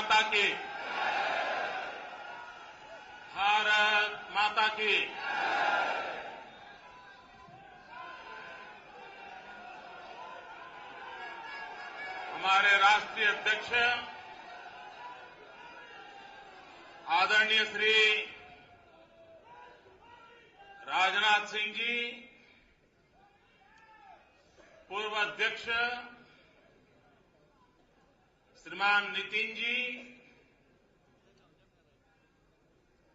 माता की। भारत माता की। हमारे राष्ट्रीय अध्यक्ष आदरणीय श्री राजनाथ सिंह जी, पूर्व अध्यक्ष श्रीमान नितिन जी,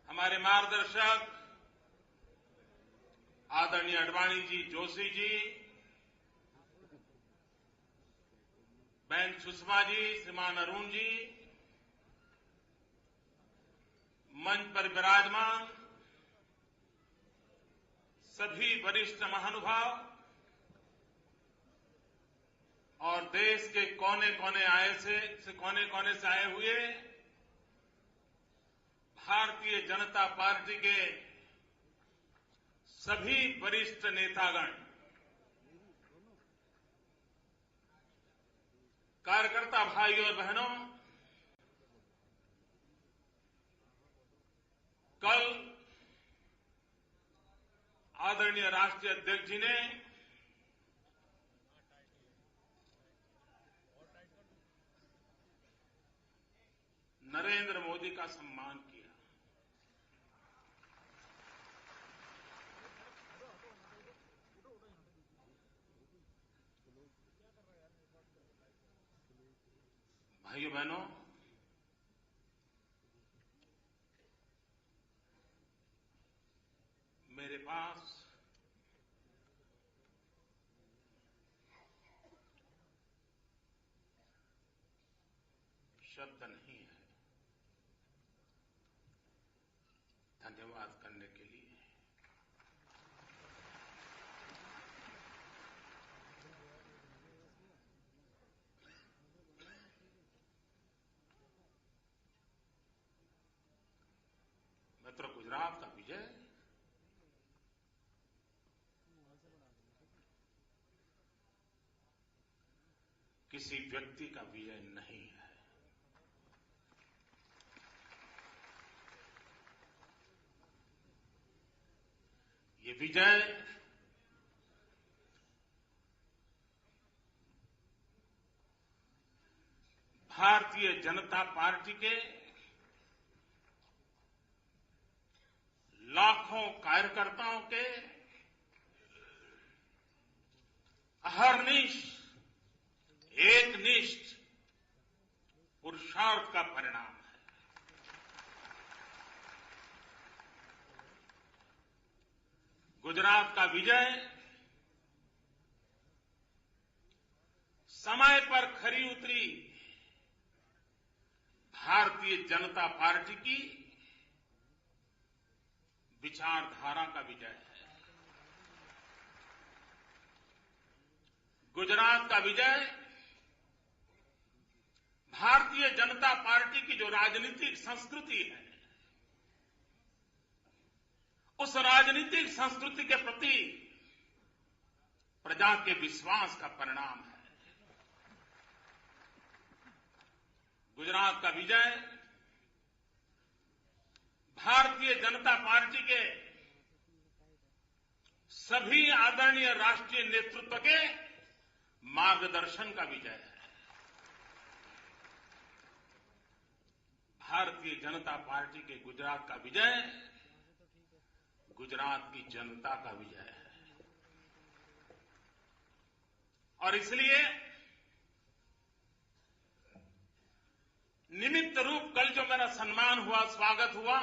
हमारे मार्गदर्शक आदरणीय अडवाणी जी, जोशी जी, बहन सुषमा जी, श्रीमान अरुण जी, मंच पर विराजमान सभी वरिष्ठ महानुभाव और देश के कोने कोने से आए हुए भारतीय जनता पार्टी के सभी वरिष्ठ नेतागण, कार्यकर्ता भाई और बहनों, कल आदरणीय राष्ट्रीय अध्यक्ष जी ने नरेंद्र मोदी का सम्मान किया। भाइयों बहनों, मेरे पास शब्द नहीं है धन्यवाद करने के लिए। मित्रों, गुजरात का विजय किसी व्यक्ति का विजय नहीं है। ये विजय भारतीय जनता पार्टी के लाखों कार्यकर्ताओं के अहर्निश एकनिष्ठ पुरुषार्थ का परिणाम है। गुजरात का विजय समय पर खरी उतरी भारतीय जनता पार्टी की विचारधारा का विजय है। गुजरात का विजय भारतीय जनता पार्टी की जो राजनीतिक संस्कृति है, उस राजनीतिक संस्कृति के प्रति प्रजा के विश्वास का परिणाम है। गुजरात का विजय भारतीय जनता पार्टी के सभी आदरणीय राष्ट्रीय नेतृत्व के मार्गदर्शन का विजय है। भारतीय जनता पार्टी के गुजरात का विजय गुजरात की जनता का विजय है। और इसलिए निमित्त रूप कल जो मेरा सम्मान हुआ, स्वागत हुआ,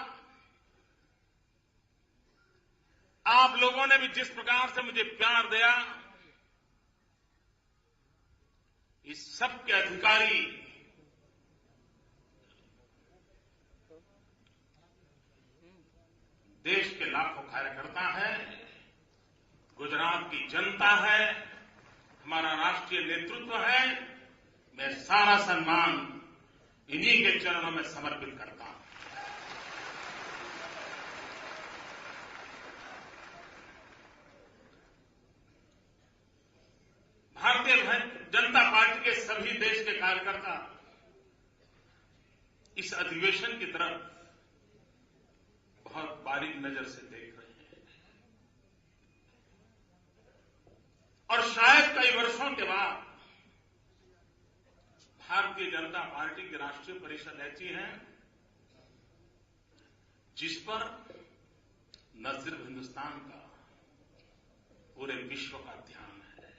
आप लोगों ने भी जिस प्रकार से मुझे प्यार दिया, इस सब के अधिकारी देश के लाखों कार्यकर्ता हैं, गुजरात की जनता है, हमारा राष्ट्रीय नेतृत्व है। मैं सारा सम्मान इन्हीं के चरणों में समर्पित करता हूं। भारतीय जनता पार्टी के सभी देश के कार्यकर्ता इस अधिवेशन की तरफ बहुत बारीक नजर से देख रहे हैं और शायद कई वर्षों के बाद भारतीय जनता पार्टी की राष्ट्रीय परिषद ऐसी है जिस पर न सिर्फ हिंदुस्तान का, पूरे विश्व का ध्यान है।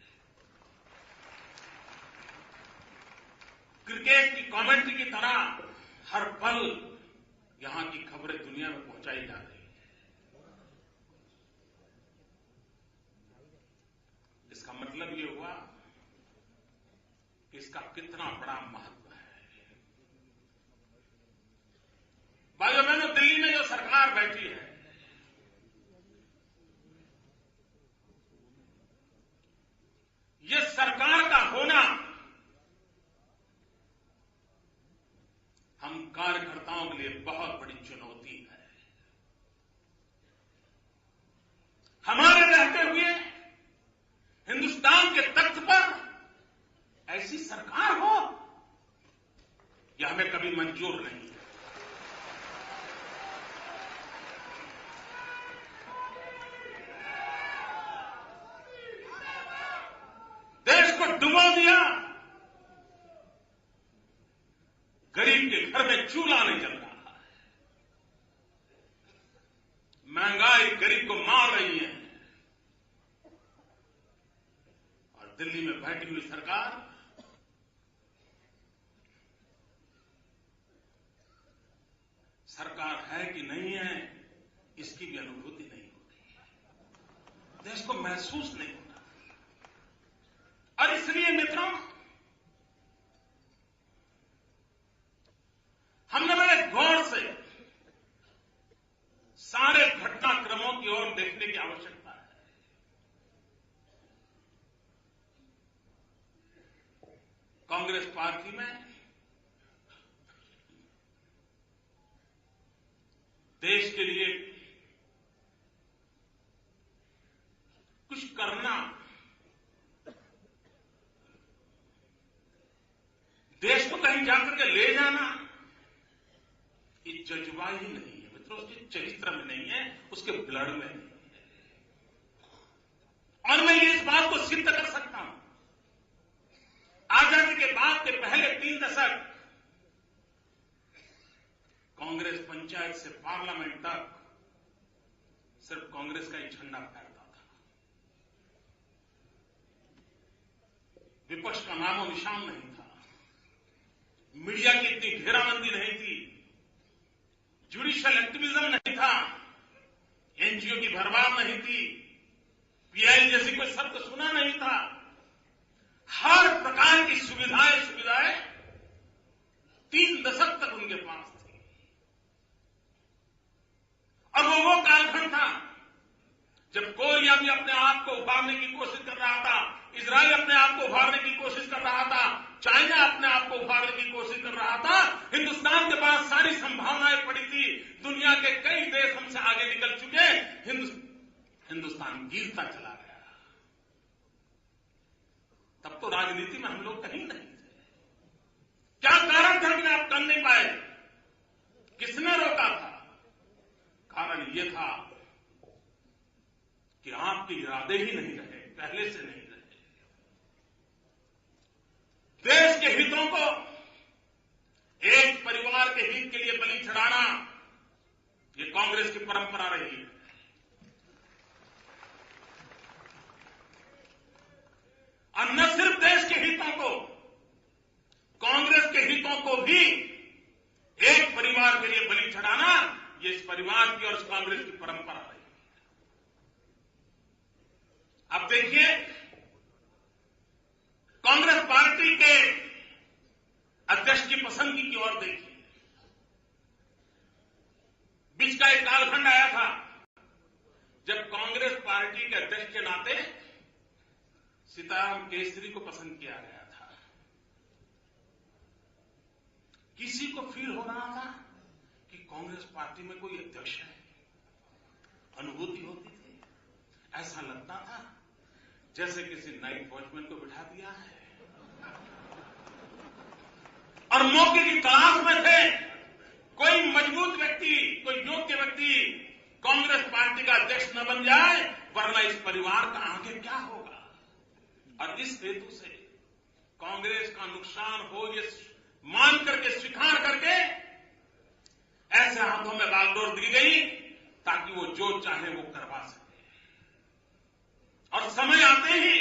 क्रिकेट की कमेंट्री की तरह हर पल यहां की खबरें दुनिया में पहुंचाई जा रही है। इसका मतलब ये हुआ कि इसका कितना बड़ा महत्व है। भाइयों बहनों, दिल्ली में जो सरकार बैठी है, ये सरकार का होना हम कार्यकर्ताओं के लिए बहुत बड़ी चुनौती है। हमारे रहते हुए हिंदुस्तान के तख्त पर ऐसी सरकार हो, यह हमें कभी मंजूर नहीं है। देश को डुबो दिया, गरीब के घर में चूल्हा नहीं जल रहा है, महंगाई गरीब को मार रही है और दिल्ली में बैठी हुई सरकार है कि नहीं है, इसकी भी अनुभूति नहीं होती, देश को महसूस नहीं होता। और इसलिए मित्रों, हमने बड़े गौर से सारे घटनाक्रमों की ओर देखने की आवश्यकता है। कांग्रेस पार्टी में देश के लिए कुछ करना, देश को कहीं जाकर के ले जाना, ये जज्बा ही नहीं है मित्रों, उसके चरित्र में नहीं है, उसके ब्लड में नहीं है। और मैं इस बात को सिद्ध कर सकता हूं, आजादी के बाद के पहले 3 दशक कांग्रेस पंचायत से पार्लियामेंट तक सिर्फ कांग्रेस का ही झंडा फहरता था, विपक्ष का नामो निशान नहीं था, मीडिया की इतनी घेराबंदी नहीं थी, जुडिशियल एक्टिविज्म नहीं था, एनजीओ की भरमार नहीं थी, पीआई जैसी कोई शब्द सुना नहीं था। हर प्रकार की सुविधाएं 3 दशक तक उनके पास थी। और वो कालखंड था जब कोरिया भी अपने आप को उभारने की कोशिश कर रहा था, इजराइल अपने आप को उभारने की कोशिश कर रहा था, चाइना अपने आप को उभारने की कोशिश कर रहा था। हिंदुस्तान के पास सारी संभावनाएं पड़ी थी, दुनिया के कई देश हमसे आगे निकल चुके, हिंदुस्तान गिरता चला गया। तब तो राजनीति में हम लोग कहीं नहीं थे। क्या कारण था कि आप कर नहीं पाए? किसने रोका था? कारण यह था कि आपके इरादे ही नहीं रहे, पहले से नहीं रहे। देश के हितों को एक परिवार के हित के लिए बलि चढ़ाना, ये कांग्रेस की परंपरा रही है। और न सिर्फ देश के हितों को, कांग्रेस के हितों को भी एक परिवार के लिए बलि चढ़ाना, ये इस परिवार की और इस कांग्रेस की परंपरा रही है। अब देखिए, कांग्रेस पार्टी के अध्यक्ष की पसंदगी की ओर देखिए। बीच का एक कालखंड आया था जब कांग्रेस पार्टी के अध्यक्ष के नाते सीताराम केसरी को पसंद किया गया था। किसी को फील हो रहा था कि कांग्रेस पार्टी में कोई अध्यक्ष है, अनुभूति होती थी, ऐसा लगता था जैसे किसी नाइट वॉचमैन को बिठा दिया है और मौके की तलाश में थे कोई मजबूत व्यक्ति, कोई योग्य व्यक्ति कांग्रेस पार्टी का अध्यक्ष न बन जाए, वरना इस परिवार का आगे क्या होगा। और इस हेतु से कांग्रेस का नुकसान हो ये मान करके, स्वीकार करके ऐसे हाथों में बागडोर दी गई ताकि वो जो चाहे वो करवा सके। और समय आते ही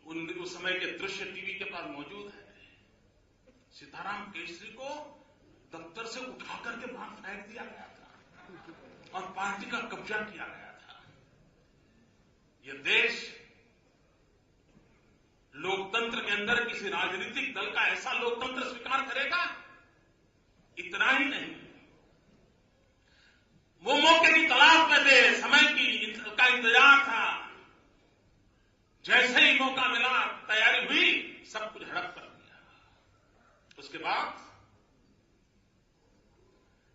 उस समय के दृश्य टीवी के पास मौजूद है, सीताराम केसरी को दफ्तर से उठा करके बाहर फेंक दिया गया था और पार्टी का कब्जा किया गया था। यह देश लोकतंत्र के अंदर किसी राजनीतिक दल का ऐसा लोकतंत्र स्वीकार करेगा? इतना ही नहीं, वो मौके की तलाश में थे, समय का इंतजार था। जैसे ही मौका मिला, तैयारी हुई, सब कुछ हड़प कर दिया। उसके बाद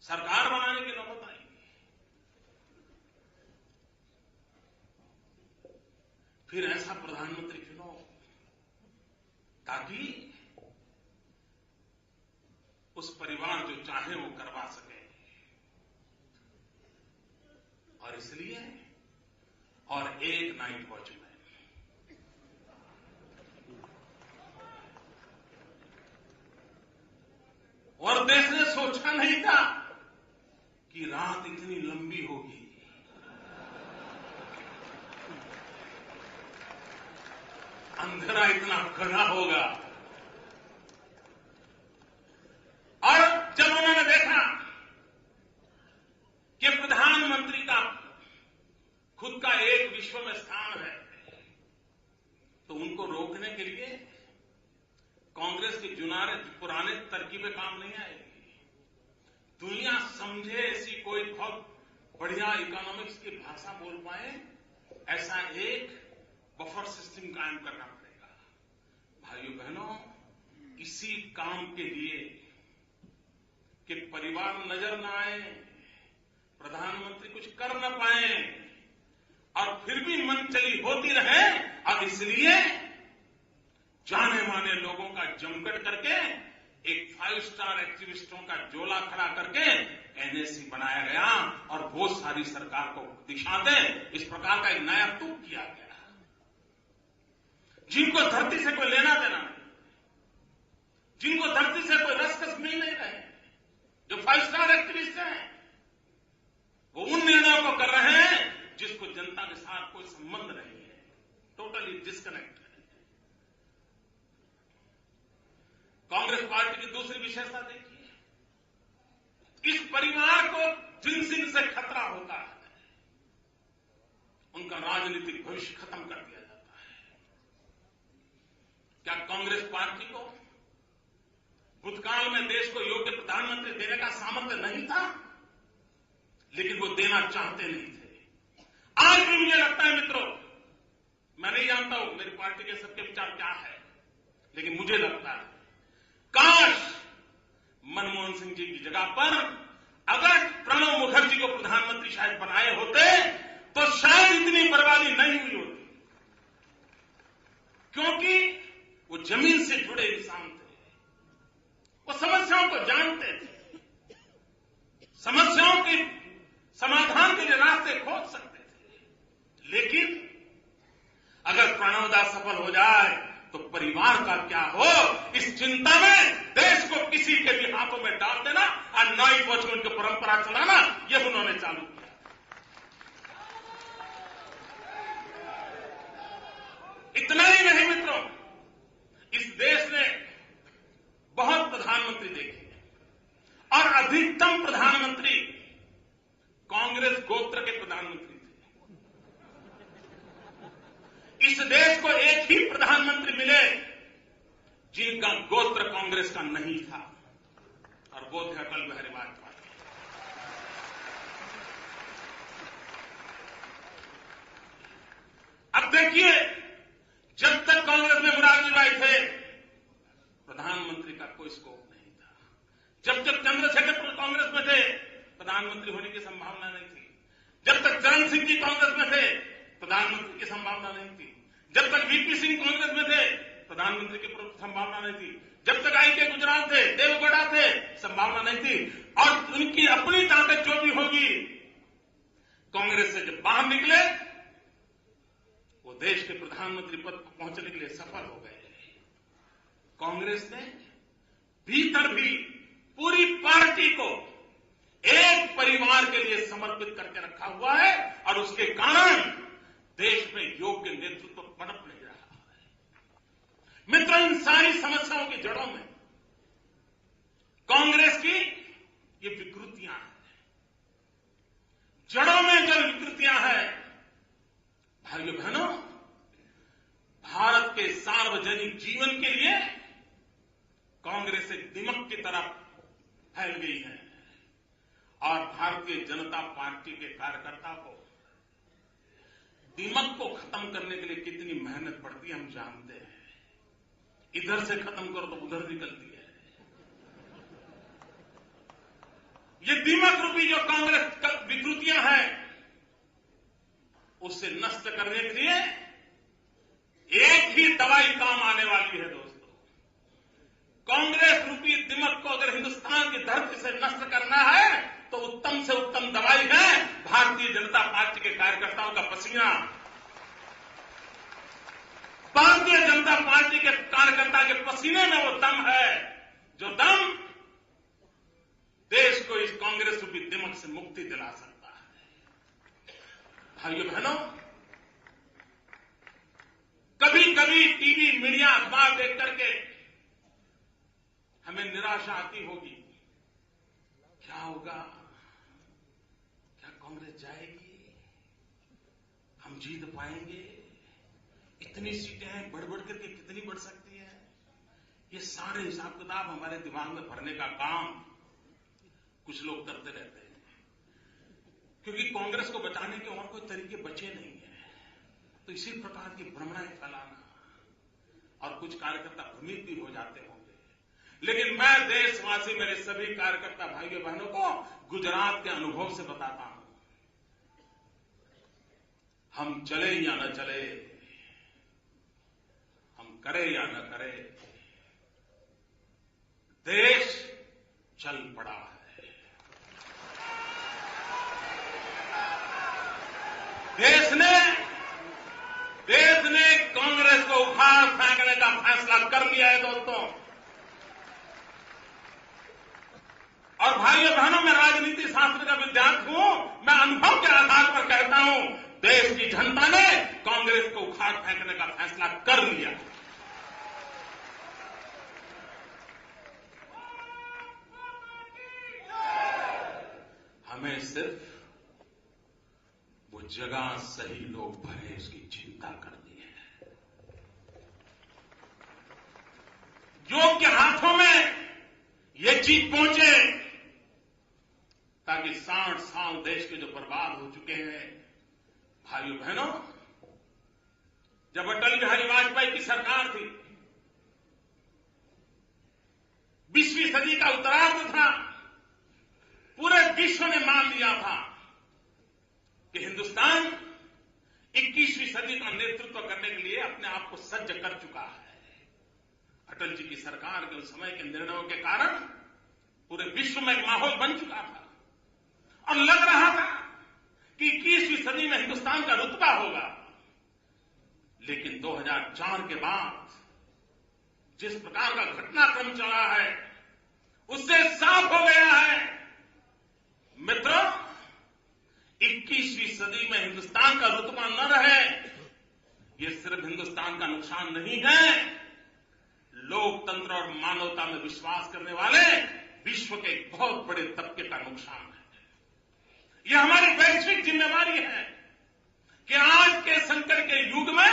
सरकार बनाने की नौबत आई। फिर ऐसा प्रधानमंत्री चुनो ताकि उस परिवार जो चाहे वो करवा सके। और इसलिए और एक नाइट वॉचमैन, और देश ने सोचा नहीं था कि रात इतनी लंबी होगी। अंधेरा इतना घना होगा। और जब उन्होंने देखा कि प्रधानमंत्री का खुद का एक विश्व में स्थान है, तो उनको रोकने के लिए कांग्रेस की पुराने तरकीबें काम नहीं आएगी। दुनिया समझे ऐसी कोई बहुत बढ़िया इकोनॉमिक्स की भाषा बोल पाए, ऐसा एक बफर सिस्टम कायम करना पड़ेगा। भाइयों बहनों, इसी काम के लिए कि परिवार नजर न आए, प्रधानमंत्री कुछ कर न पाए और फिर भी मनचली होती रहे, और इसलिए जाने माने लोगों का जमघट करके एक 5 स्टार एक्टिविस्टों का जोला खड़ा करके एनएससी बनाया गया और वो सारी सरकार को दिशा दे, इस प्रकार का एक नया तूक किया गया। जिनको धरती से कोई लेना देना नहीं, जिनको धरती से कोई रसकस मिल नहीं रहे, जो 5 स्टार एक्टिविस्ट हैं, वो उन निर्णयों को कर रहे हैं जिसको जनता के साथ कोई संबंध नहीं है, टोटली डिस्कनेक्ट है। कांग्रेस पार्टी की दूसरी विशेषता देखिए, इस परिवार को जिन से खतरा होता है, उनका राजनीतिक भविष्य खत्म कर दिया जाता है। क्या कांग्रेस पार्टी को भूतकाल में देश को योग्य प्रधानमंत्री देने का सामर्थ्य नहीं था? लेकिन वो देना चाहते नहीं थे। आज भी मुझे लगता है मित्रों, मैं नहीं जानता हूं मेरी पार्टी के सबके विचार क्या है, लेकिन मुझे लगता है काश मनमोहन सिंह जी की जगह पर अगर प्रणब मुखर्जी को प्रधानमंत्री शायद बनाए होते तो शायद इतनी बर्बादी नहीं हुई होती, क्योंकि वो जमीन से जुड़े इंसान थे, वो समस्याओं को जानते थे, समस्याओं के समाधान के लिए रास्ते खोज सकते थे। लेकिन अगर प्रणवदा सफल हो जाए तो परिवार का क्या हो, इस चिंता में देश को किसी के भी हाथों में डाल देना और नाइट वॉचमैन की परंपरा चलाना, यह उन्होंने चालू किया। इतना ही नहीं मित्रों, इस देश ने बहुत प्रधानमंत्री देखे और अधिकतम प्रधानमंत्री कांग्रेस गोत्र के प्रधानमंत्री थे। इस देश को एक ही प्रधानमंत्री मिले जिनका गोत्र कांग्रेस का नहीं था, और वो थे अटल बिहारी वाजपेयी। अब देखिए, जब तक कांग्रेस में मोरारजी भाई थे, प्रधानमंत्री का कोई स्कोप नहीं था। जब तक चंद्रशेखर कांग्रेस में थे, प्रधानमंत्री होने की संभावना नहीं थी। जब तक चरण सिंह जी कांग्रेस में थे, प्रधानमंत्री की संभावना नहीं थी। जब तक वीपी सिंह कांग्रेस में थे, प्रधानमंत्री की संभावना नहीं थी। जब तक आई के गुजराल थे, देवगौड़ा थे, संभावना नहीं थी। और उनकी अपनी ताकत जो भी होगी, कांग्रेस से जब बाहर निकले, वो देश के प्रधानमंत्री पद पर पहुंचने के लिए सफल हो गए। कांग्रेस ने भीतर भी पूरी पार्टी को एक परिवार के लिए समर्पित करके रखा हुआ है और उसके कारण देश में योग्य नेतृत्व पनप नहीं रहा है। मित्रों, इन सारी समस्याओं की जड़ों में कांग्रेस की ये विकृतियां हैं। जड़ों में जो विकृतियां हैं, भाइयों बहनों, भारत के सार्वजनिक जीवन के लिए कांग्रेस एक दीमक की तरह फैल गई है और भारतीय जनता पार्टी के कार्यकर्ता को दीमक को खत्म करने के लिए कितनी मेहनत पड़ती है हम जानते हैं। इधर से खत्म करो तो उधर निकलती है। ये दीमक रूपी जो कांग्रेस विकृतियां हैं, उससे नष्ट करने के लिए एक ही दवाई काम आने वाली है दोस्तों। कांग्रेस रूपी दीमक को अगर हिंदुस्तान की धरती से नष्ट करना है तो उत्तम से उत्तम दवाई है भारतीय जनता पार्टी के कार्यकर्ताओं का पसीना। भारतीय जनता पार्टी के कार्यकर्ता के पसीने में वो दम है, जो दम देश को इस कांग्रेस रूपी दीमक से मुक्ति दिला सकता है। भाइयों बहनों, कभी कभी टीवी, मीडिया, अखबार देख करके हमें निराशा आती होगी। क्या होगा? क्या कांग्रेस जाएगी? हम जीत पाएंगे? इतनी सीटें हैं, बढ़ बढ़ करके कितनी बढ़ सकती है? ये सारे हिसाब किताब हमारे दिमाग में भरने का काम कुछ लोग करते रहते हैं, क्योंकि कांग्रेस को बचाने के और कोई तरीके बचे नहीं है। तो इसी प्रकार की भ्रमणाएं फैलाना, और कुछ कार्यकर्ता भ्रमित भी हो जाते होंगे। लेकिन मैं देशवासी, मेरे सभी कार्यकर्ता भाइयों बहनों को गुजरात के अनुभव से बताता हूं, हम चले या न चले, हम करें या न करें, देश चल पड़ा है। देश ने कांग्रेस को उखाड़ फेंकने का फैसला कर लिया है दोस्तों। और भाइयों बहनों, मैं राजनीति शास्त्र का विद्यार्थी हूं, मैं अनुभव के आधार पर कहता हूं, देश की जनता ने कांग्रेस को उखाड़ फेंकने का फैसला कर लिया। हमें सिर्फ वो जगह सही लोग भरे, इसकी चिंता करनी है। योग्य हाथों में ये चीज पहुंचे, ताकि 60 साल देश के जो बर्बाद हो चुके हैं, भाइयों बहनों, जब अटल बिहारी वाजपेयी की सरकार थी, 20वीं सदी का उत्तरार्ध था, पूरे विश्व ने मान लिया था कि हिंदुस्तान 21वीं सदी का नेतृत्व करने के लिए अपने आप को सज्ज कर चुका है। अटल जी की सरकार के उस समय के निर्णयों के कारण पूरे विश्व में एक माहौल बन चुका था और लग रहा था कि 21वीं सदी में हिंदुस्तान का रुतबा होगा। लेकिन 2004 के बाद जिस प्रकार का घटनाक्रम चला है, उससे साफ हो गया है मित्रों, 21वीं सदी में हिंदुस्तान का रुतबा न रहे, ये सिर्फ हिंदुस्तान का नुकसान नहीं है, लोकतंत्र और मानवता में विश्वास करने वाले विश्व के एक बहुत बड़े तबके का नुकसान है। यह हमारी वैश्विक जिम्मेवारी है कि आज के संकट के युग में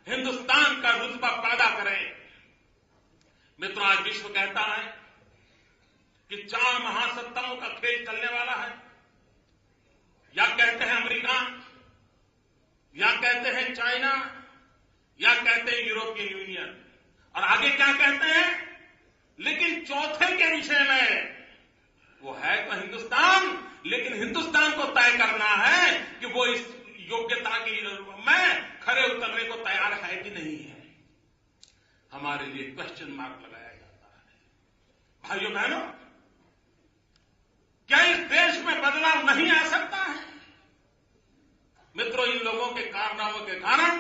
हिंदुस्तान का रुतबा पैदा करें। मित्रों, आज विश्व कहता है कि 4 महासत्ताओं का खेल चलने वाला है। या कहते हैं अमेरिका, या कहते हैं चाइना, या कहते हैं यूरोपियन यूनियन, और आगे क्या कहते हैं, लेकिन चौथे के विषय में वो है तो हिंदुस्तान, लेकिन हिंदुस्तान को तय करना है कि वो इस योग्यता की में खरे उतरने को तैयार है कि नहीं है। हमारे लिए क्वेश्चन मार्क लगाया जाता है। भाइयों बहनों, क्या इस देश में बदलाव नहीं आ सकता है? मित्रों, इन लोगों के कारनामों के कारण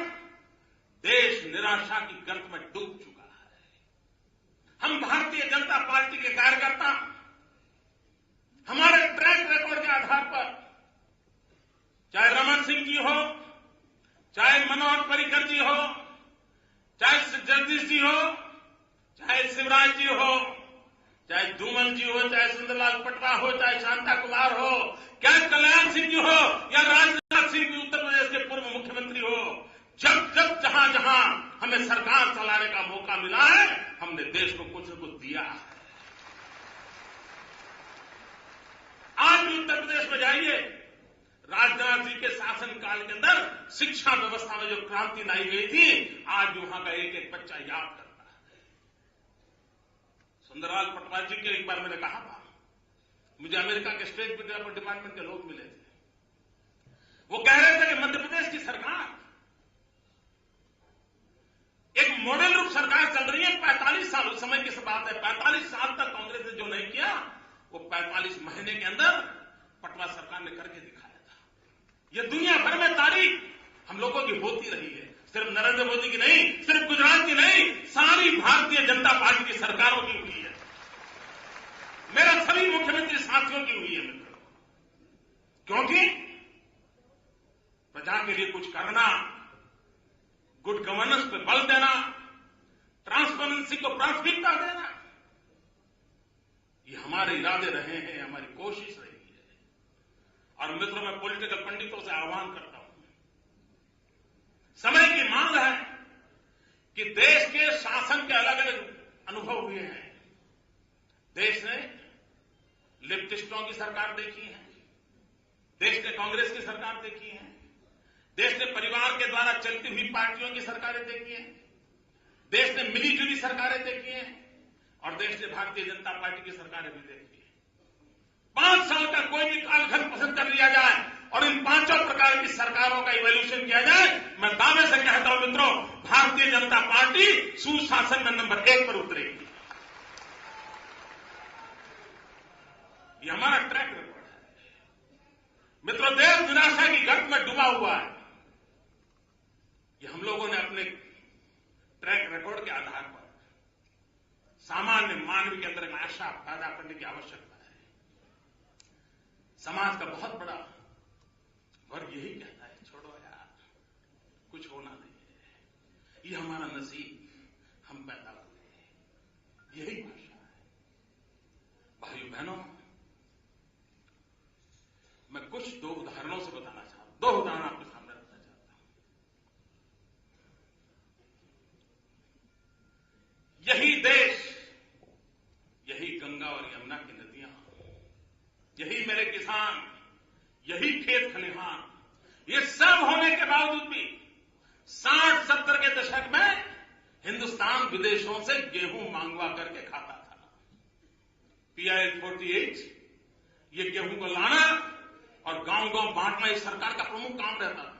देश निराशा की गर्त में डूब चुका है। हम भारतीय जनता पार्टी के कार्यकर्ता हमारे ट्रैक रिकॉर्ड के आधार पर, चाहे रमन सिंह जी हो, चाहे मनोहर पर्रिकर जी हो, चाहे जगदीश जी हो, चाहे शिवराज जी हो, चाहे धूमल जी हो, चाहे सुंदरलाल पटवा हो, चाहे शांता कुमार हो, चाहे कल्याण सिंह जी हो या राजनाथ सिंह जी उत्तर प्रदेश के पूर्व मुख्यमंत्री हो, जब जब जहां जहां हमें सरकार चलाने का मौका मिला है, हमने देश को कुछ न कुछ दिया है। आज भी उत्तर प्रदेश में जाइए, राजनाथ जी के शासनकाल के अंदर शिक्षा व्यवस्था में जो क्रांति लाई गई थी, आज वहां का एक एक बच्चा याद करता है। सुंदरलाल पटवा जी के एक बार मैंने कहा था, मुझे अमेरिका के स्टेट डिपार्टमेंट के लोग मिले थे। वो कह रहे थे कि मध्य प्रदेश की सरकार एक मॉडल रूप सरकार चल रही है। 45 साल, उस समय की बात है, 45 साल तक कांग्रेस ने जो नहीं किया, वो 45 महीने के अंदर पटवा सरकार ने करके दिखाया था। ये दुनिया भर में तारीफ हम लोगों की होती रही है, सिर्फ नरेंद्र मोदी की नहीं, सिर्फ गुजरात की नहीं, सारी भारतीय जनता पार्टी की सरकारों की हुई है। मेरा सभी मुख्यमंत्री साथियों की हुई है मित्रों, क्योंकि प्रजा के लिए कुछ करना, गुड गवर्नेंस पे बल देना, ट्रांसपेरेंसी को प्राथमिकता देना, ये हमारे इरादे रहे हैं, हमारी कोशिश रही है। और मित्रों, मैं पॉलिटिकल पंडितों से आह्वान करता हूं, समय की मांग है कि देश के शासन के अलग अलग अनुभव हुए हैं। देश ने लेफ्टिस्टों की सरकार देखी है, देश ने कांग्रेस की सरकार देखी है, देश ने परिवार के द्वारा चलती हुई पार्टियों की सरकारें देखी हैं, देश ने मिलीजुली सरकारें देखी हैं, और देश ने भारतीय जनता पार्टी की सरकारें भी देखी हैं। 5 साल का कोई भी कालखंड पसंद कर लिया जाए और इन 5 प्रकार की सरकारों का इवोल्यूशन किया जाए, मैं दावे से कहता हूं मित्रों, भारतीय जनता पार्टी सुशासन में नंबर 1 पर उतरेगी। ये हमारा ट्रैक रिकॉर्ड है मित्रों। देश निराशा की गर्त में डूबा हुआ है। ये हम लोगों ने अपने ट्रैक रिकॉर्ड के आधार पर सामान्य मानव के अंदर एक आशा पैदा करने की आवश्यकता है। समाज का बहुत बड़ा वर्ग यही कहता है, छोड़ो यार, कुछ होना नहीं है, ये हमारा नसीब, हम पैदा हुए, यही भाषा है। भाइयों बहनों, मैं कुछ 2 उदाहरणों से बताना चाहता हूं, 2 उदाहरण आपके सामने रखना चाहता हूं। यही देश, यही गंगा और यमुना की नदियां, यही मेरे किसान, यही खेत खलिहान, ये सब होने के बावजूद भी 60-70 के दशक में हिंदुस्तान विदेशों से गेहूं मांगवा करके खाता था। PIL 48 ये गेहूं को लाना और गांव-गांव बांटना इस सरकार का प्रमुख काम रहता था।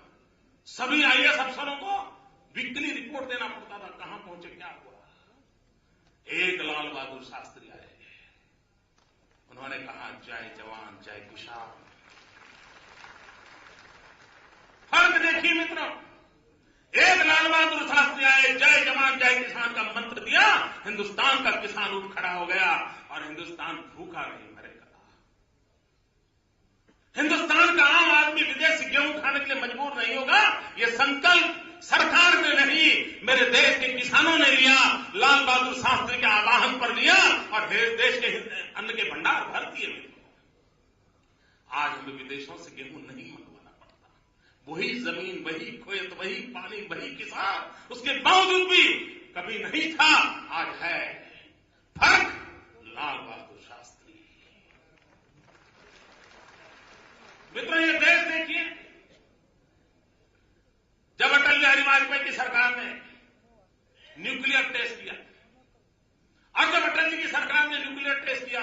सभी IAS अफसरों को वीकली रिपोर्ट देना पड़ता था, कहां पहुंचे, क्या हुआ। एक लाल बहादुर शास्त्री आए, उन्होंने कहा, जय जवान जय किसान। फर्क देखिए मित्रों, एक लाल बहादुर शास्त्री आए, जय जवान जय किसान का मंत्र दिया, हिंदुस्तान का किसान उठ खड़ा हो गया और हिंदुस्तान भूखा नहीं मरेगा। हिंदुस्तान का आम आदमी विदेश से गेहूं खाने के लिए मजबूर नहीं होगा। ये संकल्प सरकार ने नहीं, मेरे देश के किसानों ने लिया, लाल बहादुर शास्त्री के आह्वान पर लिया और देश के अन्न के भंडार भर दिए। आज हमें विदेशों से गेहूं नहीं मंगवाना पड़ता, वही जमीन, वही खेत, वही पानी, वही किसान, उसके बावजूद भी कभी नहीं था, आज है। फर्क लाल बहादुर शास्त्री। मित्रों, ये देश देखिए, जब अटल बिहारी वाजपेयी की सरकार ने न्यूक्लियर टेस्ट किया और जब अटल जी की सरकार ने न्यूक्लियर टेस्ट किया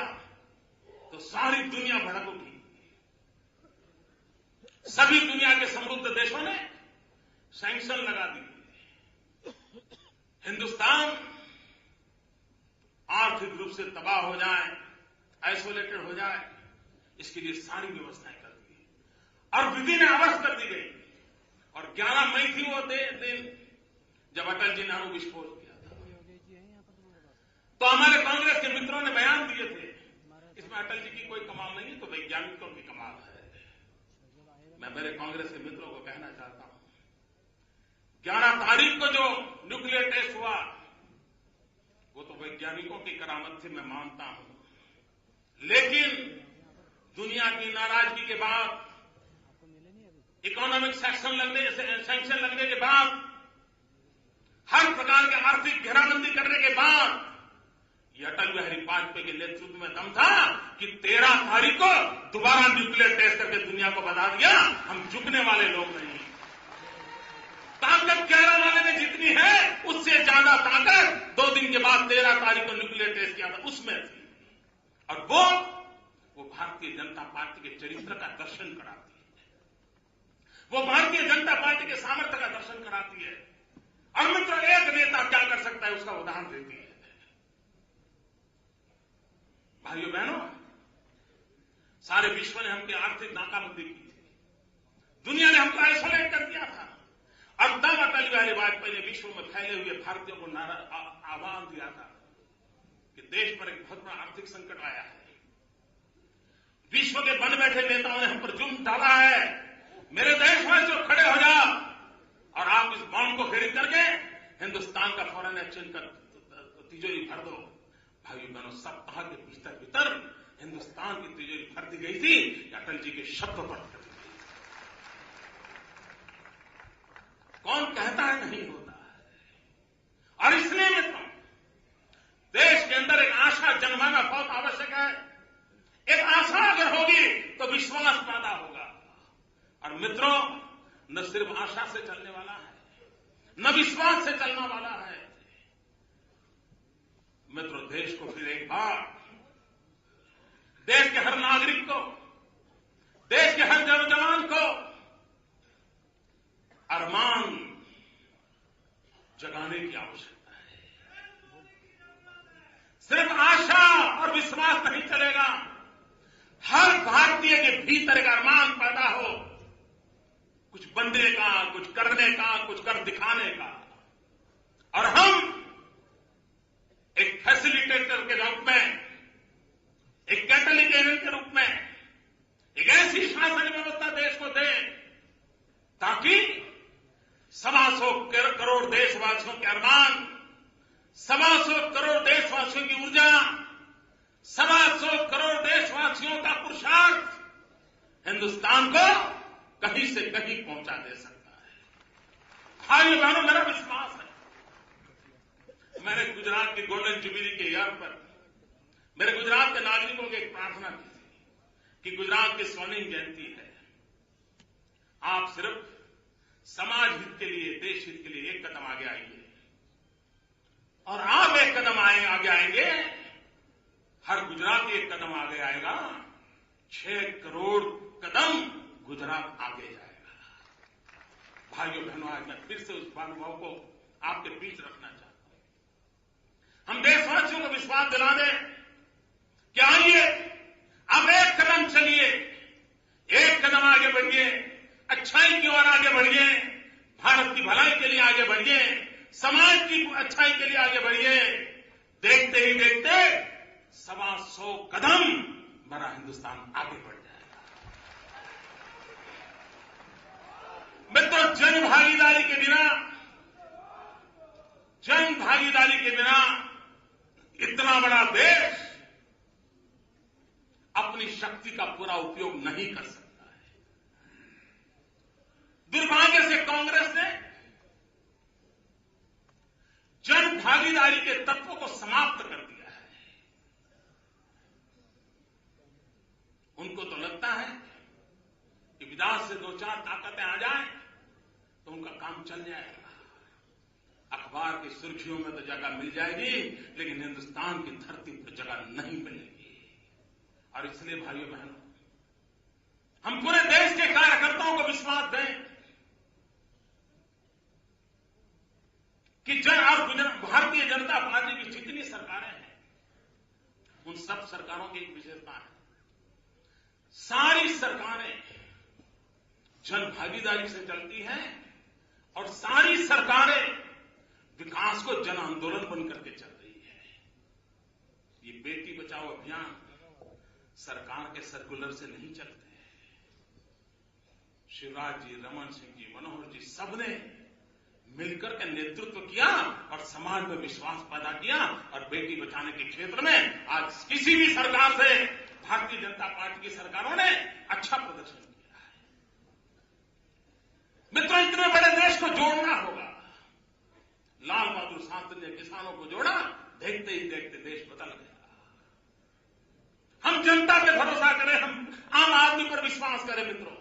तो सारी दुनिया भड़क उठी। सभी दुनिया के समृद्ध देशों ने सैंक्शन लगा दिए। हिंदुस्तान आर्थिक रूप से तबाह हो जाए, आइसोलेटेड हो जाए, इसके लिए सारी व्यवस्थाएं कर दी और विधि ने अवश्य कर दी गई। और 11 मई थी वो दिन जब अटल जी ने अणु विस्फोट किया था। तो हमारे कांग्रेस के मित्रों ने बयान दिए थे, इसमें अटल जी की कोई कमाल नहीं है, तो वैज्ञानिकों की कमाल है। मैं मेरे कांग्रेस के मित्रों को कहना चाहता हूं, 11 तारीख को जो न्यूक्लियर टेस्ट हुआ वो तो वैज्ञानिकों की करामत थी, मैं मानता हूं। लेकिन दुनिया की नाराजगी के बाद, इकोनॉमिक सैंक्शन लगने के बाद, हर प्रकार के आर्थिक घेराबंदी करने के बाद, ये अटल बिहारी वाजपेयी के नेतृत्व में दम था कि 13 तारीख को दोबारा न्यूक्लियर टेस्ट करके दुनिया को बता दिया हम झुकने वाले लोग नहीं। ताकत 11 वाले ने जितनी है उससे ज्यादा ताकत 2 दिन के बाद 13 तारीख को न्यूक्लियर टेस्ट किया था उसमें थी। और वो भारतीय जनता पार्टी के चरित्र का दर्शन कराती है, वो भारतीय जनता पार्टी के सामर्थ्य का दर्शन कराती है। और मित्रों, एक नेता क्या कर सकता है उसका उदाहरण देती है। भाइयों बहनों, सारे विश्व ने हमकी आर्थिक नाकाबंदी की थी, दुनिया ने हमको आइसोलेट कर दिया था। और तब अटल बिहारी वाजपेयी ने विश्व में फैले हुए भारतीयों को आह्वान दिया था कि देश पर एक बहुत बड़ा आर्थिक संकट आया है, विश्व के बन बैठे नेताओं ने हम पर जुल्म डाला है, मेरे देशवासियों खड़े हो जाओ और आप इस बॉन्ड को खरीद करके हिंदुस्तान का फॉरेन एक्सचेंज का तिजोरी भर दो। भाइयों बहनों, सप्ताह के भीतर हिंदुस्तान की तिजोरी भर दी गई थी, अटल जी के शब्द पर कर दी गई। कौन कहता है नहीं होता है। और इसलिए मित्रों, देश के अंदर एक आशा जन्माना बहुत आवश्यक है। एक आशा अगर होगी तो विश्वास पैदा होगा। और मित्रों, न सिर्फ आशा से चलने वाला है, न विश्वास से चलने वाला है। मित्रों, देश को फिर एक बार, देश के हर नागरिक को, देश के हर नौजवान को अरमान जगाने की आवश्यकता है। सिर्फ आशा और विश्वास नहीं चलेगा, हर भारतीय के भीतर एक अरमान पैदा हो, कुछ बनने का, कुछ करने का, कुछ कर दिखाने का। और हम एक फैसिलिटेटर के रूप में, एक कैटलिस्ट के रूप में एक ऐसी शासन व्यवस्था देश को दें ताकि 125 करोड़ देशवासियों के अरमान, 125 करोड़ देशवासियों की ऊर्जा, 125 करोड़ देशवासियों का पुरुषार्थ हिंदुस्तान को कहीं से कहीं पहुंचा दे सकता है। भाइयों बहनों, मेरा विश्वास है, मैंने गुजरात की गोल्डन जुबली के ईयर पर मेरे गुजरात के नागरिकों की एक प्रार्थना की थी कि गुजरात की स्वर्णिम जयंती है, आप सिर्फ समाज हित के लिए, देश हित के लिए एक कदम आगे आइए। और आप एक कदम आगे आएंगे, हर गुजराती एक कदम आगे आएगा, 6 करोड़ कदम गुजरात आगे जाएगा। भाइयों बहनों, आज मैं फिर से उस अनुभव को आपके बीच रखना चाहता हूं। हम देशवासियों को विश्वास दिला दें कि आइए, अब एक कदम चलिए, एक कदम आगे बढ़िए, अच्छाई की ओर आगे बढ़िए, भारत की भलाई के लिए आगे बढ़िए, समाज की अच्छाई के लिए आगे बढ़िए। देखते ही देखते 125 कदम बड़ा हिंदुस्तान आगे बढ़ जाएगा। मित्रों, जन भागीदारी के बिना इतना बड़ा देश अपनी शक्ति का पूरा उपयोग नहीं कर सकता है। दुर्भाग्य से कांग्रेस ने जन भागीदारी के तत्वों को समाप्त कर दिया है। उनको तो लगता है कि विदेश से 2-4 ताकतें आ जाएं तो उनका काम चल जाएगा, अखबार की सुर्खियों में तो जगह मिल जाएगी, लेकिन हिंदुस्तान की धरती पर जगह नहीं मिलेगी। और इसलिए भाइयों बहनों, हम पूरे देश के कार्यकर्ताओं को विश्वास दें कि भारतीय जनता पार्टी की जितनी सरकारें हैं, सब सरकारों की एक विशेषता है, सारी सरकारें जन भागीदारी से चलती हैं और सारी सरकारें विकास को जन आंदोलन बनकर के चल रही है। ये बेटी बचाओ अभियान सरकार के सर्कुलर से नहीं चलते हैं। शिवराज जी, रमन सिंह जी, मनोहर जी सबने मिलकर के नेतृत्व किया और समाज में विश्वास पैदा किया और बेटी बचाने के क्षेत्र में आज किसी भी सरकार से भारतीय जनता पार्टी की सरकारों ने अच्छा प्रदर्शन किया है। मित्रों, इतने बड़े देश को जोड़ना होगा। लाल बहादुर शास्त्री ने किसानों को जोड़ा, देखते ही देखते देश बदल गया। हम जनता पे भरोसा करें, हम आम आदमी पर विश्वास करें। मित्रों,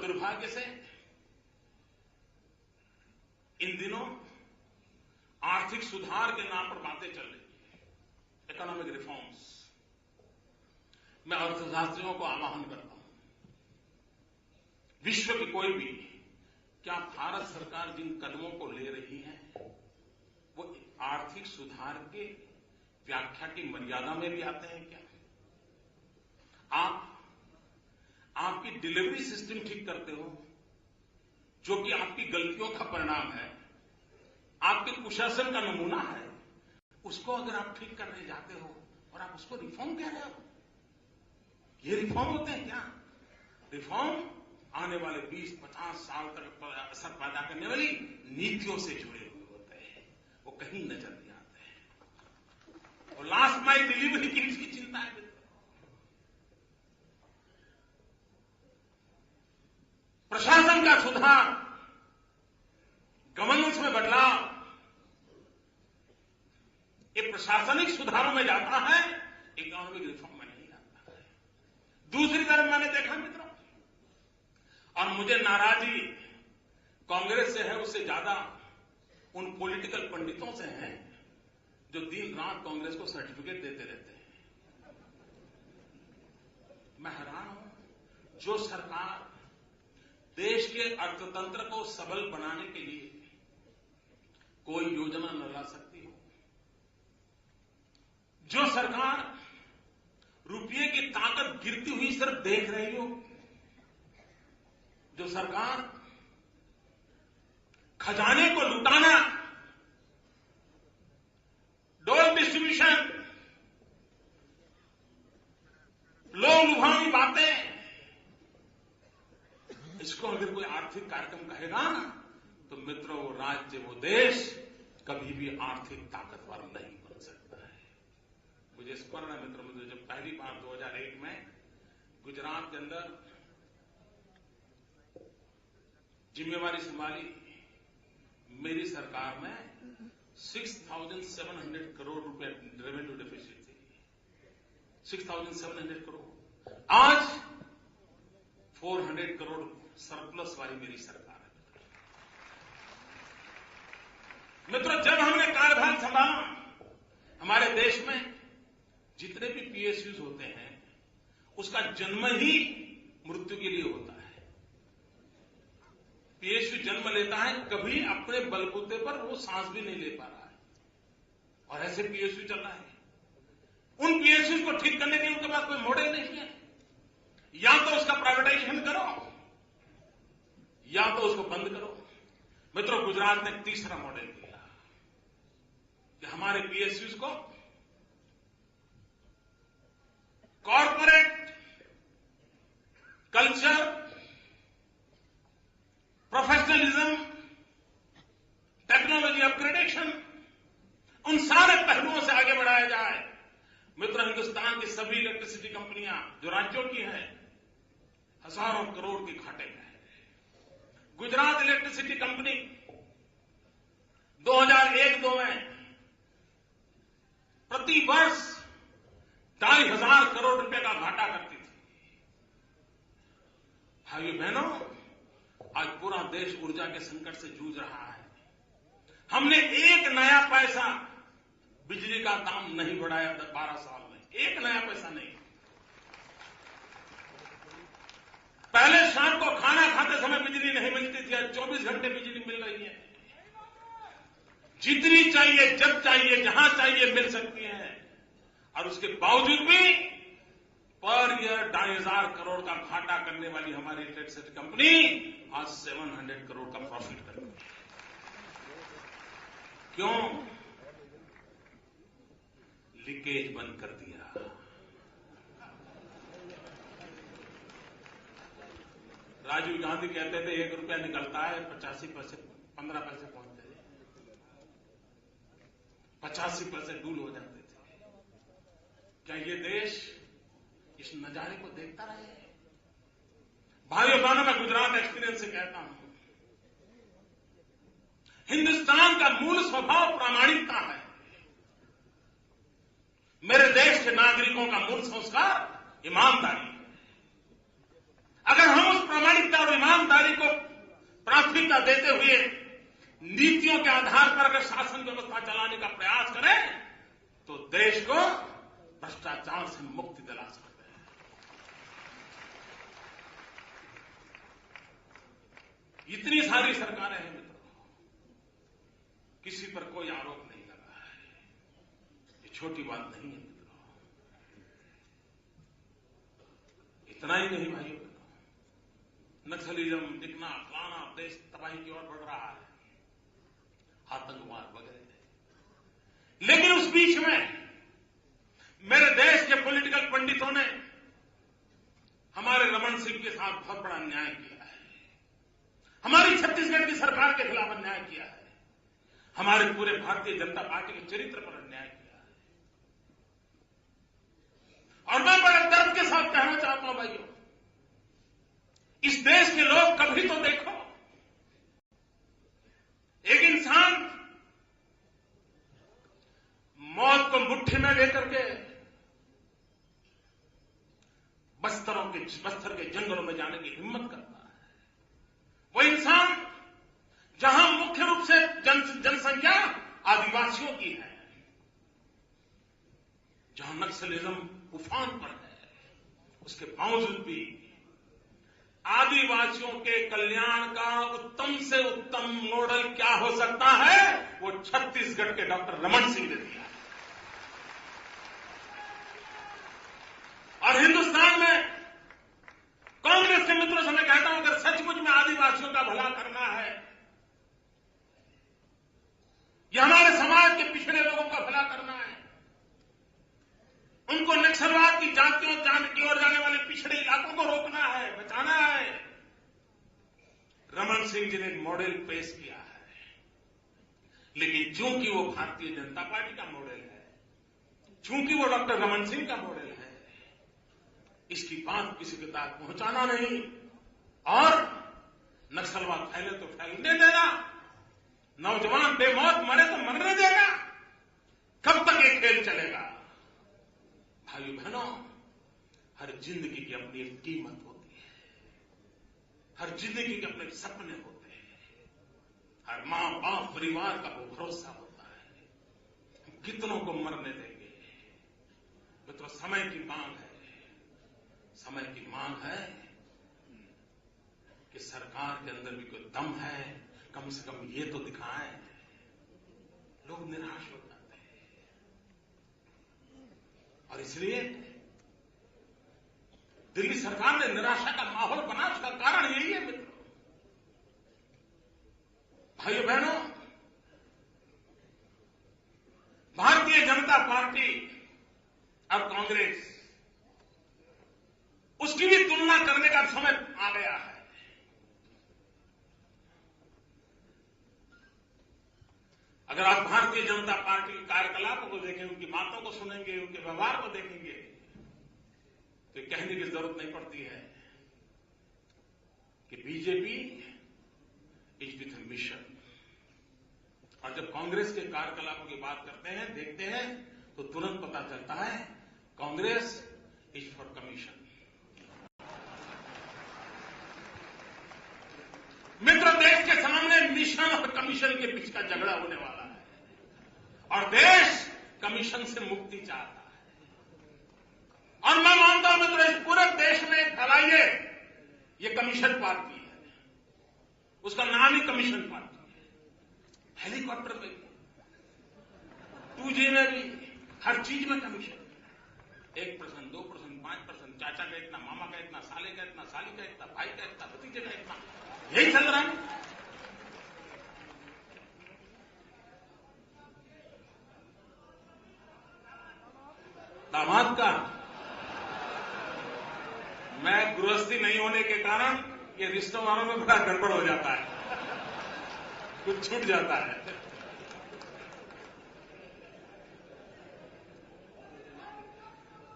दुर्भाग्य से इन दिनों आर्थिक सुधार के नाम पर बातें चल रही है, इकोनॉमिक रिफॉर्म्स। मैं अर्थशास्त्रियों को आह्वान करता हूं, विश्व की कोई भी, क्या भारत सरकार जिन कदमों को ले रही है वो आर्थिक सुधार के व्याख्या की मर्यादा में भी आते हैं क्या? आपकी डिलीवरी सिस्टम ठीक करते हो, जो कि आपकी गलतियों का परिणाम है, आपके कुशासन का नमूना है, उसको अगर आप ठीक करने जाते हो और आप उसको रिफॉर्म कह रहे हो, ये रिफॉर्म होते हैं क्या? रिफॉर्म आने वाले 20-50 साल तक असर पैदा करने वाली नीतियों से जुड़े हुए होते हैं, वो कहीं नजर नहीं आते हैं। और लास्ट माइल डिलीवरी की भी चिंता है। प्रशासन का सुधार, गवर्नेंस में बदलाव, ये प्रशासनिक सुधारों में जाता है, इकोनॉमिक रिफॉर्म में नहीं आता है। दूसरी तरफ मैंने देखा मित्रों, और मुझे नाराजगी कांग्रेस से है उससे ज्यादा उन पॉलिटिकल पंडितों से है जो दिन रात कांग्रेस को सर्टिफिकेट देते रहते हैं। मैं हैरान हूं, जो सरकार देश के अर्थतंत्र को सबल बनाने के लिए कोई योजना न ला सकती हो, जो सरकार रुपये की ताकत गिरती हुई सिर्फ देख रही हो, जो सरकार खजाने को लुटाना, डोल डिस्ट्रीब्यूशन, लोग लुभावनी बातें, इसको अगर कोई आर्थिक कार्यक्रम कहेगा तो मित्रों वो राज्य, वो देश कभी भी आर्थिक ताकतवर नहीं बन सकता है। मुझे स्मरण है मित्रों, मुझे जब पहली बार 2001 में गुजरात के अंदर जिम्मेवारी संभाली, मेरी सरकार में 6,700 करोड़ रुपए रेवेन्यू डेफिसिट थी। 6,700 करोड़, आज 400 करोड़ सरप्लस वाली मेरी सरकार है। मित्रों, जब हमने कार्यभार संभाला, हमारे देश में जितने भी पीएसयूज होते हैं उसका जन्म ही मृत्यु के लिए होता है। पीएसयू जन्म लेता है, कभी अपने बलबूते पर वो सांस भी नहीं ले पा रहा है, और ऐसे पीएसयू चल रहा है। उन पीएसयू को ठीक करने के लिए उनके पास कोई मॉडल नहीं है। या तो उसका प्राइवेटाइजेशन करो या तो उसको बंद करो। मित्रों, गुजरात ने तीसरा मॉडल दिया कि हमारे पीएसयूज को corporate culture, professionalism, technology upgradation, उन सारे पहलुओं से आगे बढ़ाया जाए। मित्रों, हिंदुस्तान की सभी इलेक्ट्रिसिटी कंपनियां जो राज्यों की हैं, हजारों करोड़ की घाटे में है। गुजरात इलेक्ट्रिसिटी कंपनी 2001-2 में प्रति वर्ष 2,500 करोड़ रुपए का घाटा करती थी। भाइयों बहनों, आज पूरा देश ऊर्जा के संकट से जूझ रहा है। हमने एक नया पैसा बिजली का दाम नहीं बढ़ाया 12 साल में, एक नया पैसा नहीं। पहले शाम को खाना खाते समय बिजली नहीं मिलती थी, आज 24 घंटे बिजली मिल रही है। जितनी चाहिए, जब चाहिए, जहां चाहिए मिल सकती है। और उसके बावजूद भी पर ईयर 2,500 करोड़ का घाटा करने वाली हमारी इलेक्ट्रिसिटी कंपनी आज 700 करोड़ का प्रॉफिट कर रही है। क्यों? लीकेज बंद कर दिया। राजीव गांधी कहते थे 1 रुपया निकलता है 85 पैसे 15 पैसे पहुंचते थे, 85 पैसे डूल हो जाते थे। क्या ये देश इस नजारे को देखता रहे? भाइयों बहनों, मैं गुजरात एक्सपीरियंस से कहता हूं, हिंदुस्तान का मूल स्वभाव प्रामाणिकता है। मेरे देश के नागरिकों का मूल संस्कार ईमानदारी है। अगर हम उस प्रामाणिकता और ईमानदारी को प्राथमिकता देते हुए नीतियों के आधार पर अगर शासन व्यवस्था चलाने का प्रयास करें तो देश को भ्रष्टाचार से मुक्ति दिला सकते हैं। इतनी सारी सरकारें हैं मित्रों, किसी पर कोई आरोप नहीं लगा है। ये छोटी बात नहीं है मित्रों। इतना ही नहीं भाइयों, नक्सलिज्म दिखना फलाना देश तबाही की ओर बढ़ रहा है, आतंकवाद वगैरह। लेकिन उस बीच में मेरे देश के पॉलिटिकल पंडितों ने हमारे रमन सिंह के साथ बहुत बड़ा अन्याय किया है, हमारी छत्तीसगढ़ की सरकार के खिलाफ अन्याय किया है, हमारे पूरे भारतीय जनता पार्टी के चरित्र पर अन्याय किया है। और मैं बड़े दर्द के साथ कहना चाहता हूं भाइयों, इस देश के लोग कभी तो देखो, एक इंसान मौत को मुट्ठी में लेकर के बस्तर के जंगलों में जाने की हिम्मत करता है। वो इंसान जहां मुख्य रूप से जनसंख्या आदिवासियों की है, जहां नक्सलिज्म उफान पर है, उसके बावजूद भी आदिवासियों के कल्याण का उत्तम से उत्तम मॉडल क्या हो सकता है, वो छत्तीसगढ़ के डॉक्टर रमन सिंह ने दिया। और हिंदुस्तान में कांग्रेस के मित्रों से मैं कहता हूं, अगर सचमुच में आदिवासियों का भला करना है या हमारे समाज के पिछड़े लोगों का भला करना है, उनको नक्सलवाद की जातियों की ओर जाने वाले पिछड़े इलाकों को रोकना है, बचाना है, रमन सिंह जी ने एक मॉडल पेश किया है। लेकिन चूंकि वो भारतीय जनता पार्टी का मॉडल है, चूंकि वो डॉक्टर रमन सिंह का मॉडल है, इसकी बात किसी के तक पहुंचाना नहीं और नक्सलवाद फैले तो फैलने देना, नौजवान बेमौत मरे तो मरने देना, कब तक ये खेल चलेगा? भाइयों बहनों, हर जिंदगी की अपनी एक कीमत होती है, हर जिंदगी के अपने सपने होते हैं, हर मां बाप परिवार का वो भरोसा होता है, हम कितनों को मरने देंगे? मित्रों, समय की मांग है, समय की मांग है कि सरकार के अंदर भी कोई दम है, कम से कम ये तो दिखाएं। लोग निराश हो जाते हैं और इसलिए दिल्ली सरकार ने निराशा का माहौल बना, उसका कारण यही है मित्रों। भाइयों बहनों, भारतीय जनता पार्टी और कांग्रेस, उसकी भी तुलना करने का समय आ गया है। अगर आप भारतीय जनता पार्टी के कार्यकलापों को देखें, उनकी बातों को सुनेंगे, उनके व्यवहार को देखेंगे, तो कहने की जरूरत नहीं पड़ती है कि BJP is with A mission. और जब कांग्रेस के कार्यकलापों की बात करते हैं, देखते हैं, तो तुरंत पता चलता है कांग्रेस इज फॉर कमीशन। मित्रों, देश के सामने मिशन और कमीशन के बीच का झगड़ा होने वाला है और देश कमीशन से मुक्ति चाहता है। और मैं मानता हूं मित्रों, इस पूरे देश में फैलाइए, ये कमीशन पार्टी है, उसका नाम ही कमीशन पार्टी है। हेलीकॉप्टर में, 2G में भी, हर चीज में कमीशन। 1%, 2%, 5%, चाचा का इतना, मामा का इतना, साले का इतना, साली का इतना, भाई का इतना, भतीजे का इतना, यही चल रहा है। दामाद का मैं गृहस्थी नहीं होने के कारण ये रिश्तों वालों में बड़ा गड़बड़ हो जाता है, कुछ छूट जाता है।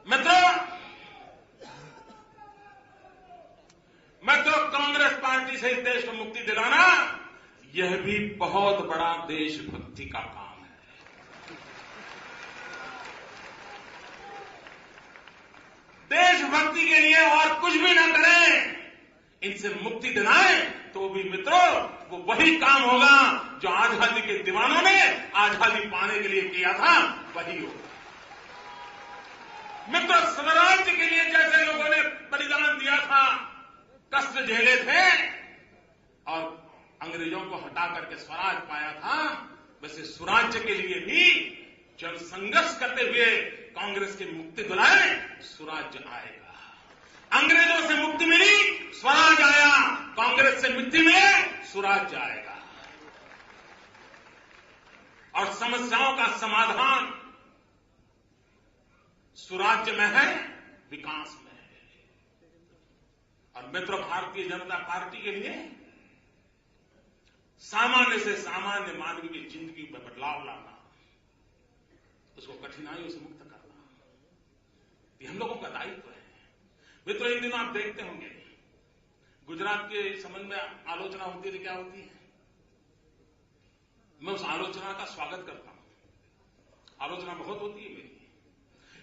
मैं तो कांग्रेस पार्टी से इस देश को मुक्ति दिलाना, यह भी बहुत बड़ा देशभक्ति का काम है। देशभक्ति के लिए और कुछ भी ना करें, इनसे मुक्ति दिलाएं तो भी मित्रों वो वही काम होगा जो आजादी के दीवानों ने आजादी पाने के लिए किया था, वही होगा। मित्रों, स्वराज्य के लिए जैसे लोगों ने बलिदान दिया था, कष्ट झेले थे और अंग्रेजों को हटा करके स्वराज पाया था, वैसे स्वराज्य के लिए भी जब संघर्ष करते हुए कांग्रेस की मुक्ति दिलाए, स्वराज्य आएगा। अंग्रेजों से मुक्ति मिली, स्वराज आया। कांग्रेस से मुक्ति मिले, स्वराज्य आएगा। और समस्याओं का समाधान स्वराज्य में है, विकास में है। और मित्रों, भारतीय जनता पार्टी के लिए सामान्य से सामान्य मानव की जिंदगी में बदलाव लाना, उसको कठिनाइयों से मुक्त करना, ये हम लोगों का दायित्व है। मित्रों, इन दिनों आप देखते होंगे गुजरात के संबंध में आलोचना होती है, क्या होती है? मैं उस आलोचना का स्वागत करता हूं। आलोचना बहुत होती है मेरी,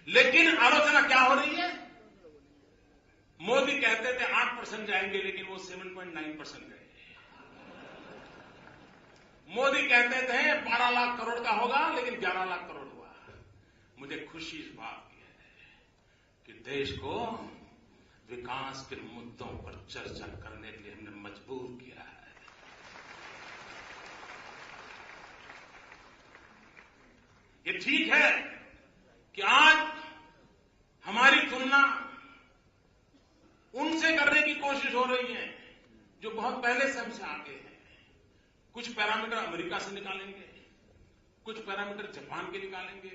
लेकिन आलोचना क्या हो रही है? मोदी कहते थे 8% जाएंगे, लेकिन वो 7.9% गए। मोदी कहते थे 12 लाख करोड़ का होगा, लेकिन 11 लाख करोड़ हुआ। मुझे खुशी इस बात की है कि देश को विकास के मुद्दों पर चर्चा करने के लिए हमने मजबूर किया है। ये ठीक है कि आज हमारी तुलना उनसे करने की कोशिश हो रही है जो बहुत पहले से हमसे आगे हैं। कुछ पैरामीटर अमेरिका से निकालेंगे, कुछ पैरामीटर जापान के निकालेंगे,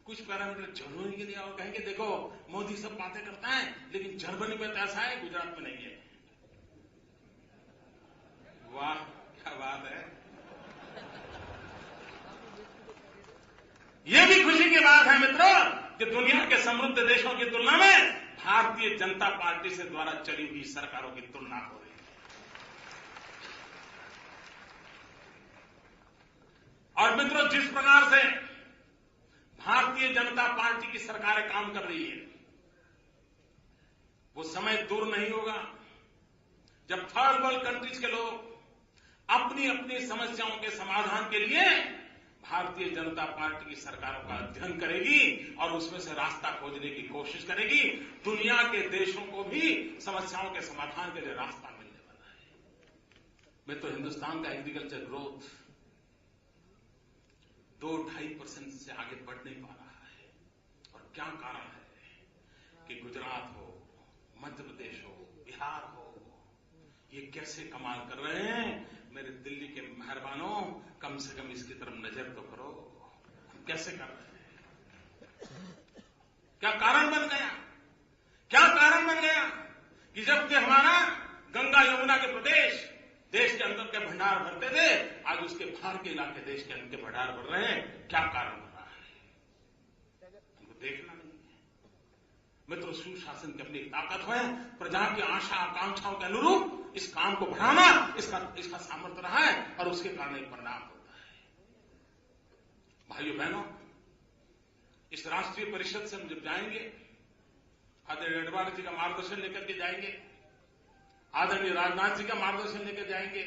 कुछ पैरामीटर जर्मनी के लिए, और कहेंगे देखो मोदी सब बातें करता है, लेकिन जर्मनी में तो ऐसा है, गुजरात में नहीं है। वाह, क्या बात है। यह भी खुशी की बात है मित्रों कि दुनिया के समृद्ध देशों की तुलना में भारतीय जनता पार्टी से द्वारा चली हुई सरकारों की तुलना हो रही है। और मित्रों, जिस प्रकार से भारतीय जनता पार्टी की सरकारें काम कर रही है, वो समय दूर नहीं होगा जब थर्ड वर्ल्ड कंट्रीज के लोग अपनी अपनी समस्याओं के समाधान के लिए भारतीय जनता पार्टी की सरकारों का अध्ययन करेगी और उसमें से रास्ता खोजने की कोशिश करेगी। दुनिया के देशों को भी समस्याओं के समाधान के लिए रास्ता मिलने वाला है। मैं तो हिंदुस्तान का एग्रीकल्चर ग्रोथ 2-2.5% से आगे बढ़ नहीं पा रहा है। और क्या कारण है कि गुजरात हो, मध्य प्रदेश हो, बिहार हो, ये कैसे कमाल कर रहे हैं? मेरे दिल्ली के मेहरबानों, कम से कम इसकी तरफ नजर तो करो, हम कैसे कर रहे हैं? क्या कारण बन गया? क्या कारण बन गया कि जबकि हमारा गंगा यमुना के प्रदेश देश के अंदर के भंडार भरते थे, आज उसके बाहर के इलाके देश के अंदर के भंडार भर रहे हैं। क्या कारण बन रहा है? हमको देखना नहीं है। मित्रों, सुशासन की अपनी ताकत है, प्रजा की आशा आकांक्षाओं के अनुरूप इस काम को बढ़ाना, इसका सामर्थ्य रहा है और उसके कारण एक परिणाम होता है। भाइयों बहनों, इस राष्ट्रीय परिषद से हम जब जाएंगे, आदरणीय अडवाणी जी का मार्गदर्शन लेकर के जाएंगे, आदरणीय राजनाथ जी का मार्गदर्शन लेकर जाएंगे,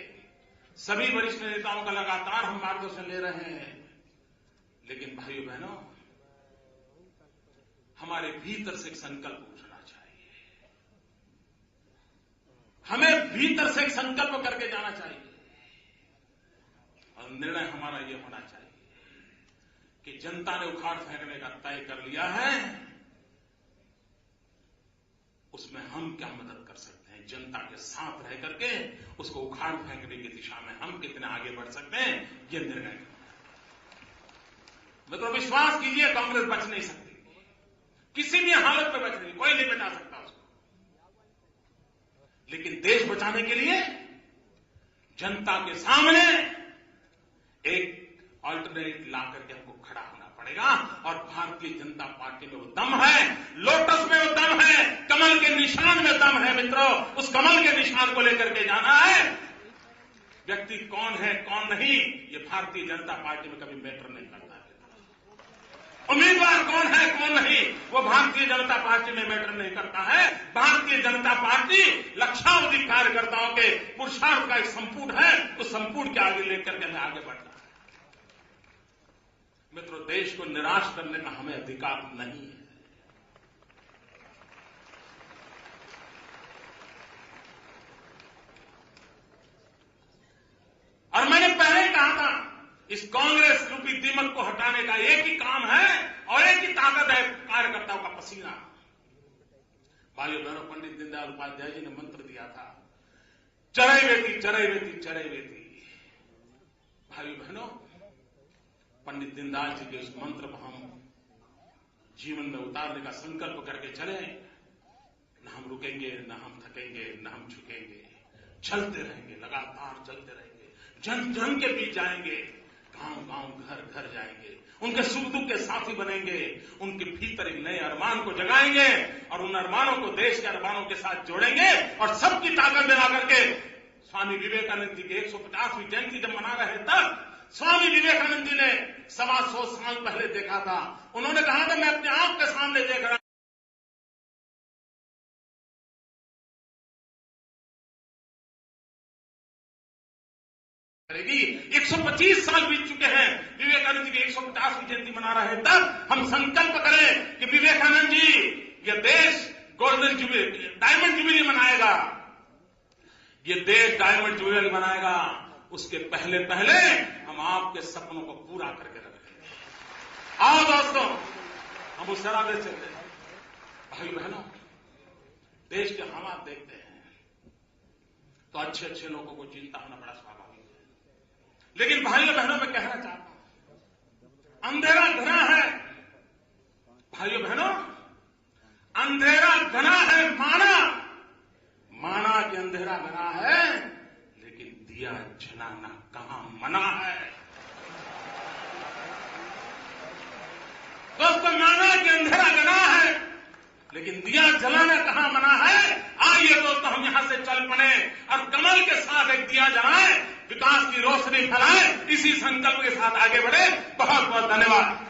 सभी वरिष्ठ नेताओं का लगातार हम मार्गदर्शन ले रहे हैं। लेकिन भाइयों बहनों, हमारे भीतर से एक संकल्प उठना चाहिए। हमें भीतर से एक संकल्प करके जाना चाहिए और निर्णय हमारा यह होना चाहिए कि जनता ने उखाड़ फेंकने का तय कर लिया है, उसमें हम क्या मदद कर सकते हैं, जनता के साथ रह करके उसको उखाड़ फेंकने की दिशा में हम कितने आगे बढ़ सकते हैं, ये निर्णय करना है। मतलब विश्वास कीजिए, कांग्रेस बच नहीं सकती, किसी भी हालत में बच नहीं, कोई नहीं बचा सकता उसको। लेकिन देश बचाने के लिए जनता के सामने एक अल्टरनेट ला करके हमको खड़ा होना पड़ेगा। और भारतीय जनता पार्टी में वो दम है, लोटस में वो दम है, कमल के निशान में दम है मित्रों। उस कमल के निशान को लेकर के जाना है। व्यक्ति कौन है कौन नहीं, ये भारतीय जनता पार्टी में कभी मैटर नहीं करता है। उम्मीदवार कौन है कौन नहीं, वो भारतीय जनता पार्टी में मैटर नहीं करता है। भारतीय जनता पार्टी लक्षावधि कार्यकर्ताओं के पुरुषार्थ का एक संपुट है, उस संपुट के आगे लेकर के हमें आगे बढ़ना है। मित्रों, देश को निराश करने का हमें अधिकार नहीं है। और मैंने पहले कहा था, इस कांग्रेस रूपी दीमक को हटाने का एक ही काम है और एक ही ताकत है, कार्यकर्ताओं का पसीना। भाइयों बहनों, पंडित दीनदयाल उपाध्याय जी ने मंत्र दिया था, चरैवेति चरैवेति चरैवेति। भाइयों बहनों, पंडित दीनदयाल जी के उस मंत्र को हम जीवन में उतारने का संकल्प करके चले। न हम रुकेंगे, न हम थकेंगे, न हम झुकेंगे, चलते रहेंगे, लगातार चलते रहेंगे, जन जन के बीच जाएंगे, गांव गांव घर घर जाएंगे, उनके सुख दुख के साथी बनेंगे, उनके भीतर एक नए अरमान को जगाएंगे और उन अरमानों को देश के अरमानों के साथ जोड़ेंगे। और सबकी ताकत मिला करके स्वामी विवेकानंद जी की 150वीं जयंती जब मना रहे तब स्वामी विवेकानंद जी ने 125 साल पहले देखा था। उन्होंने कहा था, मैं अपने आंख के सामने देख रहा 125 साल बीत चुके हैं, विवेकानंद जी की 150वीं जयंती मना रहे हैं। तब हम संकल्प करें कि विवेकानंद जी, ये देश गोल्डन जुबली, डायमंड जुबली मनाएगा, ये देश डायमंड जुबली मनाएगा। उसके पहले पहले हम आपके सपनों को पूरा करके रखेंगे। आओ दोस्तों, हम उस रास्ते चलते हैं। भाई बहनों, देश के हालात देखते हैं तो अच्छे अच्छे लोगों को चिंता होना बड़ा स्वाभाविक है। लेकिन भाइयों बहनों, मैं कहना चाहता हूं, अंधेरा घना है। भाइयों बहनों, अंधेरा घना है, माना कि अंधेरा घना है, लेकिन दिया जलाना कहां मना है। दोस्तों, माना कि अंधेरा घना है, लेकिन दिया जलाना कहां मना है। आइए दोस्तों, हम यहां से चल पड़े और कमल के साथ एक दिया जलाएं, विकास की रोशनी फैलाएं, इसी संकल्प के साथ आगे बढ़े। बहुत बहुत धन्यवाद।